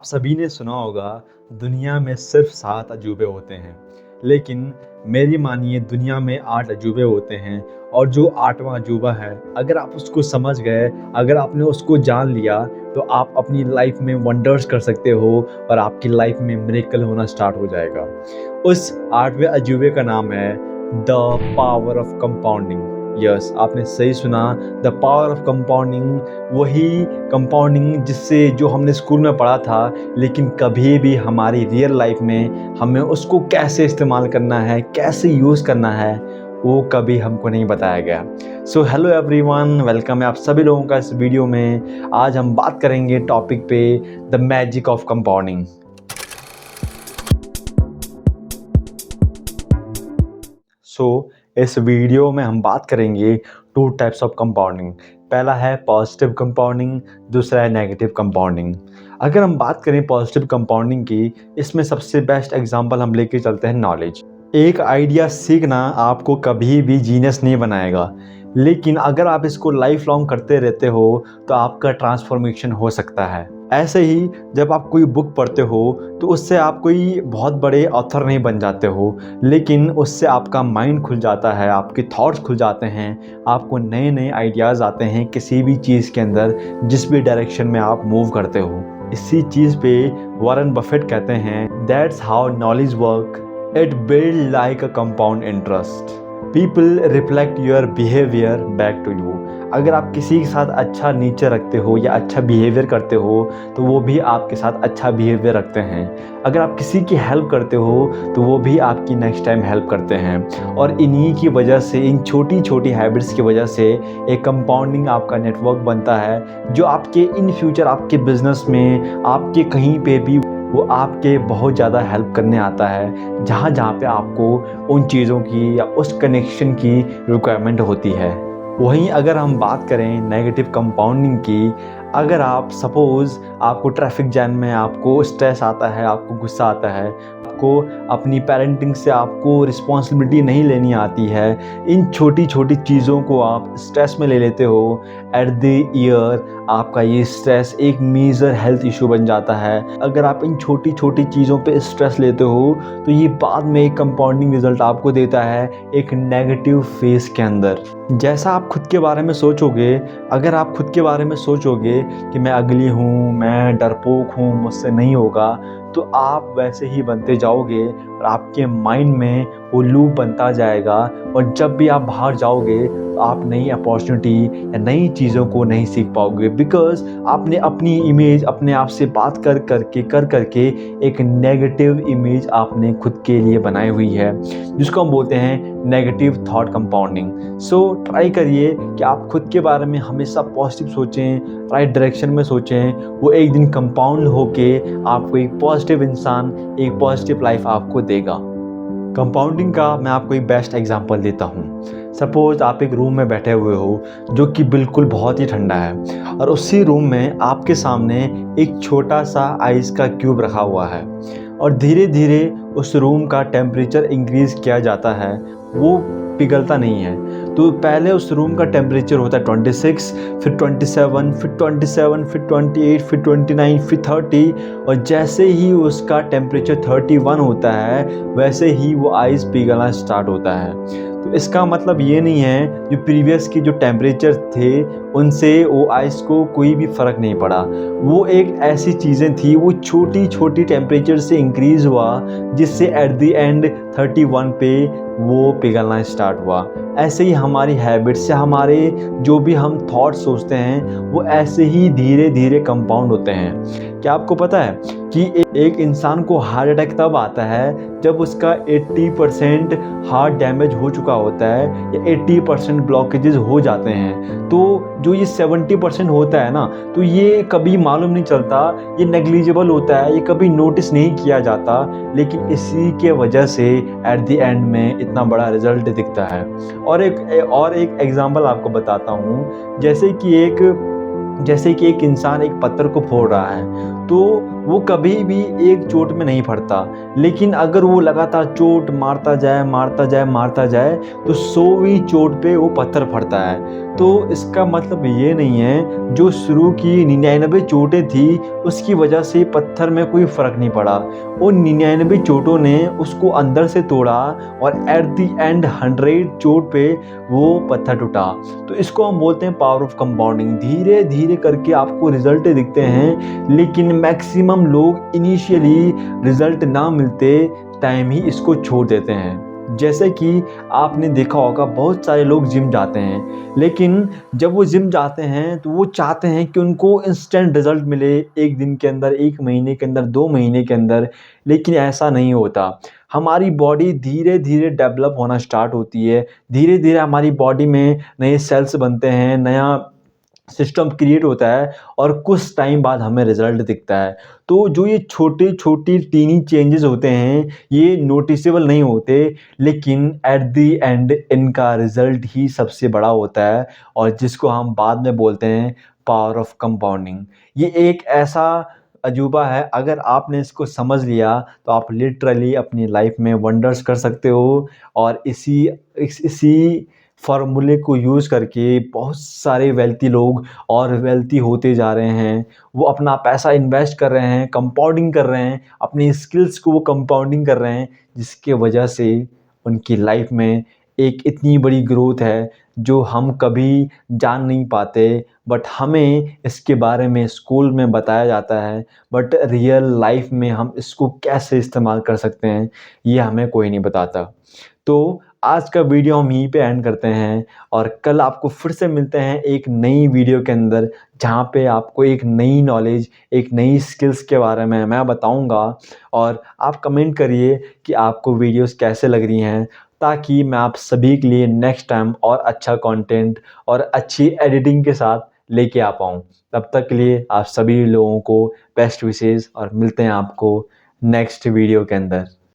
सभी ने सुना होगा दुनिया में सिर्फ 7 अजूबे होते हैं। लेकिन मेरी मानिए दुनिया में 8 अजूबे होते हैं। और जो 8वां अजूबा है, अगर आप उसको समझ गए, अगर आपने उसको जान लिया, तो आप अपनी लाइफ में वंडर्स कर सकते हो और आपकी लाइफ में मिरेकल होना स्टार्ट हो जाएगा। उस 8वें अजूबे का नाम है the power of compounding. Yes, आपने सही सुना, द पावर ऑफ कंपाउंडिंग। वही कंपाउंडिंग जिससे जो हमने स्कूल में पढ़ा था, लेकिन कभी भी हमारी रियल लाइफ में हमें उसको कैसे इस्तेमाल करना है, कैसे यूज़ करना है, वो कभी हमको नहीं बताया गया। सो हेलो एवरीवन, वेलकम है आप सभी लोगों का इस वीडियो में। आज हम बात करेंगे टॉपिक पे द मैजिक ऑफ कंपाउंडिंग। इस वीडियो में हम बात करेंगे 2 टाइप्स ऑफ कंपाउंडिंग। पहला है पॉजिटिव कंपाउंडिंग, दूसरा है नेगेटिव कंपाउंडिंग। अगर हम बात करें पॉजिटिव कंपाउंडिंग की, इसमें सबसे बेस्ट एग्जांपल हम लेके चलते हैं नॉलेज। एक आइडिया सीखना आपको कभी भी जीनियस नहीं बनाएगा, लेकिन अगर आप इसको लाइफ लॉन्ग करते रहते हो तो आपका ट्रांसफॉर्मेशन हो सकता है। ऐसे ही जब आप कोई बुक पढ़ते हो तो उससे आप कोई बहुत बड़े ऑथर नहीं बन जाते हो, लेकिन उससे आपका माइंड खुल जाता है, आपके थॉट्स खुल जाते हैं, आपको नए नए आइडियाज़ आते हैं किसी भी चीज़ के अंदर, जिस भी डायरेक्शन में आप मूव करते हो। इसी चीज़ पे वॉरेन बफेट कहते हैं, that's how knowledge work, it build like a compound interest. People reflect your behaviour back to you. अगर आप किसी के साथ अच्छा नेचर रखते हो या अच्छा बिहेवियर करते हो, तो वो भी आपके साथ अच्छा बिहेवियर रखते हैं। अगर आप किसी की हेल्प करते हो तो वो भी आपकी नेक्स्ट टाइम हेल्प करते हैं। और इन्हीं की वजह से, इन छोटी छोटी हैबिट्स की वजह से एक कंपाउंडिंग आपका नेटवर्क बनता है, जो आपके इन फ्यूचर आपके बिजनेस में, आपके कहीं पे भी वो आपके बहुत ज़्यादा हेल्प करने आता है, जहाँ जहाँ पे आपको उन चीज़ों की या उस कनेक्शन की रिक्वायरमेंट होती है। वहीं अगर हम बात करें नेगेटिव कंपाउंडिंग की, अगर आप सपोज़ आपको ट्रैफिक जैम में आपको स्ट्रेस आता है, आपको गुस्सा आता है, आपको अपनी पेरेंटिंग से आपको रिस्पॉन्सिबिलिटी नहीं लेनी आती है, इन छोटी छोटी चीज़ों को आप स्ट्रेस में ले लेते हो, एट द ईयर आपका ये स्ट्रेस एक मेजर हेल्थ इशू बन जाता है। अगर आप इन छोटी छोटी चीज़ों पे स्ट्रेस लेते हो तो ये बाद में एक कंपाउंडिंग रिजल्ट आपको देता है एक नेगेटिव फेस के अंदर। जैसा आप खुद के बारे में सोचोगे, अगर आप खुद के बारे में सोचोगे कि मैं अगली हूँ, मैं डरपोक हूँ, मुझसे नहीं होगा, तो आप वैसे ही बनते जाओगे और आपके माइंड में वो लूप बनता जाएगा। और जब भी आप बाहर जाओगे तो आप नई अपॉर्चुनिटी या नई चीज़ों को नहीं सीख पाओगे, बिकॉज आपने अपनी इमेज अपने आप से बात कर करके एक नेगेटिव इमेज आपने खुद के लिए बनाई हुई है, जिसको हम बोलते हैं negative thought compounding. So try करिए कि आप खुद के बारे में हमेशा पॉजिटिव सोचें, राइट डायरेक्शन में सोचें। वो एक दिन कंपाउंड होके आपको एक पॉजिटिव इंसान, एक पॉजिटिव लाइफ आपको देगा। कंपाउंडिंग का मैं आपको एक बेस्ट एग्जांपल देता हूँ। सपोज़ आप एक रूम में बैठे हुए हो जो कि बिल्कुल बहुत ही ठंडा है, और उसी रूम में आपके सामने एक छोटा सा आइस का क्यूब रखा हुआ है, और धीरे धीरे उस रूम का टेम्परेचर इंक्रीज़ किया जाता है, वो पिघलता नहीं है। तो पहले उस रूम का टेम्परेचर होता है 26, फिर 27, फिर 27, फिर 28, फिर 29, फिर 30, और जैसे ही उसका टेम्परेचर 31 होता है, वैसे ही वो आइस पिघलना स्टार्ट होता है। तो इसका मतलब ये नहीं है जो प्रीवियस की जो टेम्परेचर थे उनसे वो आइस को कोई भी फ़र्क नहीं पड़ा। वो एक ऐसी चीज़ें थी, वो छोटी छोटी टेम्परेचर से इंक्रीज़ हुआ, जिससे एट द एंड 31 पे वो पिघलना स्टार्ट हुआ। ऐसे ही हमारी हैबिट्स या हमारे जो भी हम थॉट्स सोचते हैं, वो ऐसे ही धीरे धीरे कंपाउंड होते हैं। क्या आपको पता है कि एक इंसान को हार्ट अटैक तब आता है जब उसका 80% हार्ट डैमेज हो चुका होता है या 80% ब्लॉकेजेस हो जाते हैं। तो जो ये 70% होता है ना, तो ये कभी मालूम नहीं चलता, ये नेग्लिजिबल होता है, ये कभी नोटिस नहीं किया जाता, लेकिन इसी के वजह से एट द एंड में इतना बड़ा रिजल्ट दिखता है। और एक एग्जांपल आपको बताता हूँ। जैसे कि एक इंसान एक पत्थर को फोड़ रहा है, तो वो कभी भी एक चोट में नहीं फटता। लेकिन अगर वो लगातार चोट मारता जाए, मारता जाए, मारता जाए, तो 100वीं चोट पे वो पत्थर फटता है। तो इसका मतलब ये नहीं है जो शुरू की 99 चोटें थी उसकी वजह से पत्थर में कोई फ़र्क नहीं पड़ा। उन 99 चोटों ने उसको अंदर से तोड़ा और एट द एंड 100 चोट पे वो पत्थर टूटा। तो इसको हम बोलते हैं पावर ऑफ कंपाउंडिंग। धीरे धीरे करके आपको रिजल्ट दिखते हैं, लेकिन मैक्सिमम लोग इनिशियली रिजल्ट ना मिलते टाइम ही इसको छोड़ देते हैं। जैसे कि आपने देखा होगा बहुत सारे लोग जिम जाते हैं, लेकिन जब वो जिम जाते हैं तो वो चाहते हैं कि उनको इंस्टेंट रिजल्ट मिले, 1 दिन के अंदर, 1 महीने के अंदर, 2 महीने के अंदर। लेकिन ऐसा नहीं होता। हमारी बॉडी धीरे धीरे डेवलप होना स्टार्ट होती है। धीरे धीरे हमारी बॉडी में नए सेल्स बनते हैं, नया सिस्टम क्रिएट होता है और कुछ टाइम बाद हमें रिजल्ट दिखता है। तो जो ये छोटे छोटे टीनी चेंजेस होते हैं ये नोटिसेबल नहीं होते, लेकिन एट द एंड इनका रिजल्ट ही सबसे बड़ा होता है, और जिसको हम बाद में बोलते हैं पावर ऑफ कंपाउंडिंग। ये एक ऐसा अजूबा है, अगर आपने इसको समझ लिया तो आप लिटरली अपनी लाइफ में वंडर्स कर सकते हो। और इसी फार्मूले को यूज़ करके बहुत सारे वेल्थी लोग और वेल्थी होते जा रहे हैं। वो अपना पैसा इन्वेस्ट कर रहे हैं, कंपाउंडिंग कर रहे हैं, अपनी स्किल्स को वो कंपाउंडिंग कर रहे हैं, जिसके वजह से उनकी लाइफ में एक इतनी बड़ी ग्रोथ है जो हम कभी जान नहीं पाते। बट हमें इसके बारे में स्कूल में बताया जाता है, बट रियल लाइफ में हम इसको कैसे इस्तेमाल कर सकते हैं ये हमें कोई नहीं बताता। तो आज का वीडियो हम यहीं पे एंड करते हैं, और कल आपको फिर से मिलते हैं एक नई वीडियो के अंदर, जहाँ पे आपको एक नई नॉलेज, एक नई स्किल्स के बारे में मैं बताऊंगा। और आप कमेंट करिए कि आपको वीडियोस कैसे लग रही हैं, ताकि मैं आप सभी के लिए नेक्स्ट टाइम और अच्छा कंटेंट और अच्छी एडिटिंग के साथ लेके आ पाऊँ। तब तक के लिए आप सभी लोगों को बेस्ट विशेस, और मिलते हैं आपको नेक्स्ट वीडियो के अंदर।